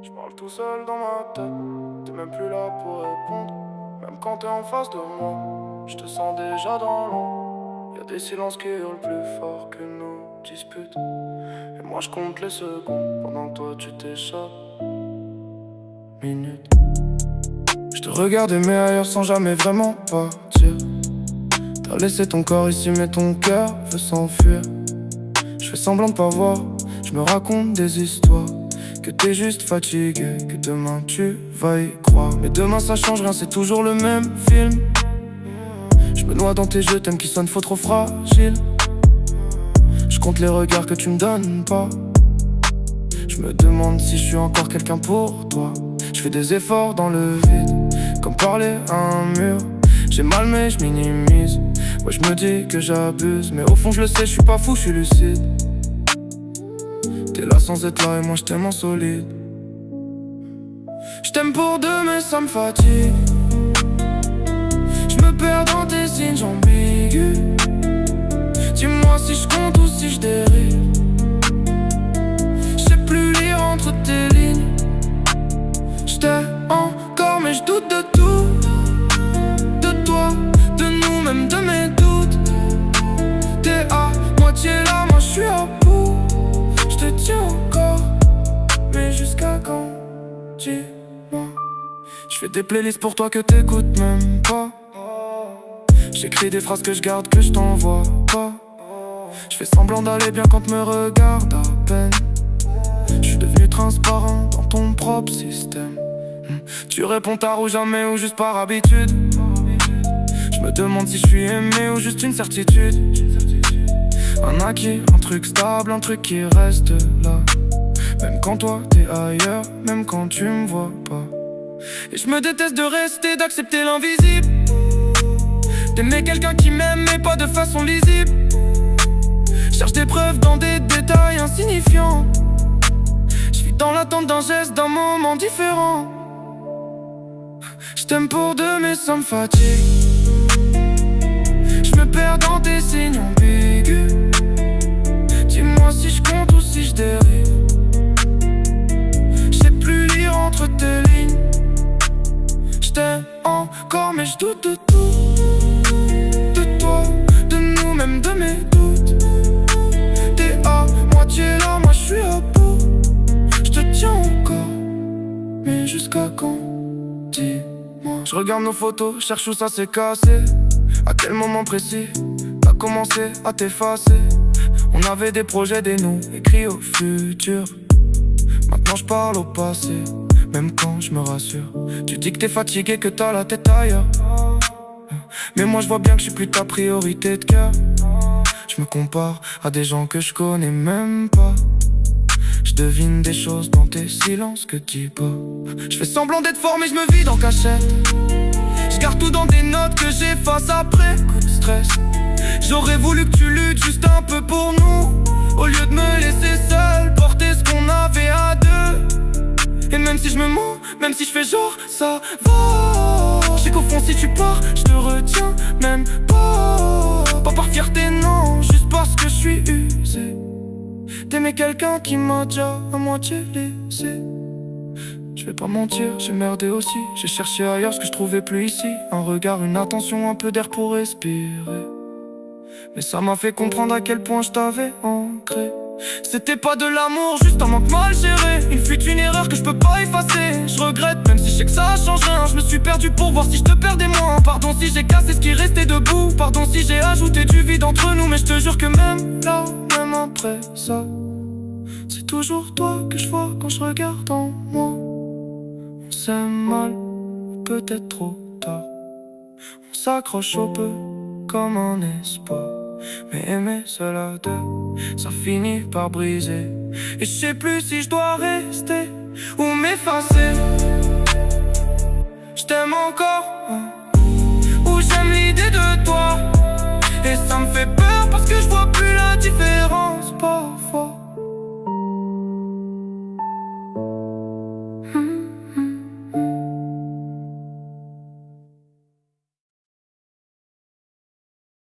Je parle tout seul dans ma tête, t'es même plus là pour répondre. Même quand t'es en face de moi, je te sens déjà dans l'ombre. Y'a des silences qui hurlent plus fort que nos disputes. Et moi je compte les secondes pendant que toi tu t'échappes. Minutes. Je te regardais mais ailleurs sans jamais vraiment partir. T'as laissé ton corps ici mais ton cœur veut s'enfuir. Je fais semblant de pas voir, je me raconte des histoires. Que t'es juste fatigué, que demain tu vas y croire. Mais demain ça change rien, c'est toujours le même film. Je me noie dans tes jeux, t'aimes qui sonnent faux, trop fragile. Je compte les regards que tu me donnes pas. Je me demande si je suis encore quelqu'un pour toi. Je fais des efforts dans le vide, comme parler à un mur. J'ai mal mais je minimise. Ouais je me dis que j'abuse, mais au fond je le sais, je suis pas fou, je suis lucide. T'es là sans être là et moi je t'aime en solide. Je t'aime pour deux mais ça me fatigue. Je me perds dans tes signes ambigus. Dis-moi si je compte ou si je dérive. Je sais plus lire entre tes lignes. Je t'aime encore mais je doute de tout. De toi, de nous, même de mes doutes. T'es à moitié là, moi je suis à bout. Je te tiens encore, mais jusqu'à quand? Dis-moi. Je fais des playlists pour toi que t'écoutes même pas. J'écris des phrases que je garde, que je t'envoie pas. Je fais semblant d'aller bien quand me regarde à peine. Je suis devenu transparent dans ton propre système. Tu réponds tard ou jamais ou juste par habitude. Je me demande si je suis aimé ou juste une certitude. Un acquis, un truc stable, un truc qui reste là. Même quand toi t'es ailleurs, même quand tu me vois pas. Et je me déteste de rester, d'accepter l'invisible. D'aimer quelqu'un qui m'aime mais pas de façon lisible. Cherche des preuves dans des détails insignifiants. Je vis dans l'attente d'un geste, d'un moment différent. Je t'aime pour deux mais ça me fatigue. Je me perds dans tes signes ambigus. Dis-moi si je compte ou si je dérive. Je sais plus lire entre tes lignes. Je t'aime encore mais je doute de tout. De toi, de nous, même de mes doutes. T'es à moitié là, moi je suis à bout. Je te tiens encore, mais jusqu'à quand? Dis-moi. Je regarde nos photos, cherche où ça s'est cassé. À quel moment précis t'as commencé à t'effacer? On avait des projets, des noms écrits au futur. Maintenant je parle au passé, même quand je me rassure. Tu dis que t'es fatigué, que t'as la tête ailleurs. Mais moi je vois bien que je suis plus ta priorité de cœur. Je me compare à des gens que je connais même pas. Je devine des choses dans tes silences que tu dis pas. Je fais semblant d'être fort mais je me vide en cachette. Je garde tout dans des notes que j'efface après coup de stress. J'aurais voulu que tu luttes juste un peu pour nous, au lieu de me laisser seul porter ce qu'on avait à deux. Et même si je me mens, même si je fais genre ça va, je sais qu'au fond si tu pars, je te retiens même pas. Pas par fierté non, juste parce que je suis usé d'aimer quelqu'un qui m'a déjà à moitié laissé. Je vais pas mentir, j'ai merdé aussi. J'ai cherché ailleurs ce que je trouvais plus ici. Un regard, une attention, un peu d'air pour respirer. Mais ça m'a fait comprendre à quel point je t'avais ancré. C'était pas de l'amour, juste un manque mal géré. Il fut une erreur que je peux pas effacer. Je regrette, même si je sais que ça change rien. Je me suis perdu pour voir si je te perdais moins. Pardon si j'ai cassé ce qui restait debout. Pardon si j'ai ajouté du vide entre nous. Mais je te jure que même là, même après ça, c'est toujours toi que je vois quand je regarde en moi. On s'aime mal, peut-être trop tard. On s'accroche au peu comme un espoir. Mais aimer seul à deux, ça finit par briser. Et je sais plus si je dois rester ou m'effacer. Je t'aime encore, ou j'aime l'idée de toi. Et ça me fait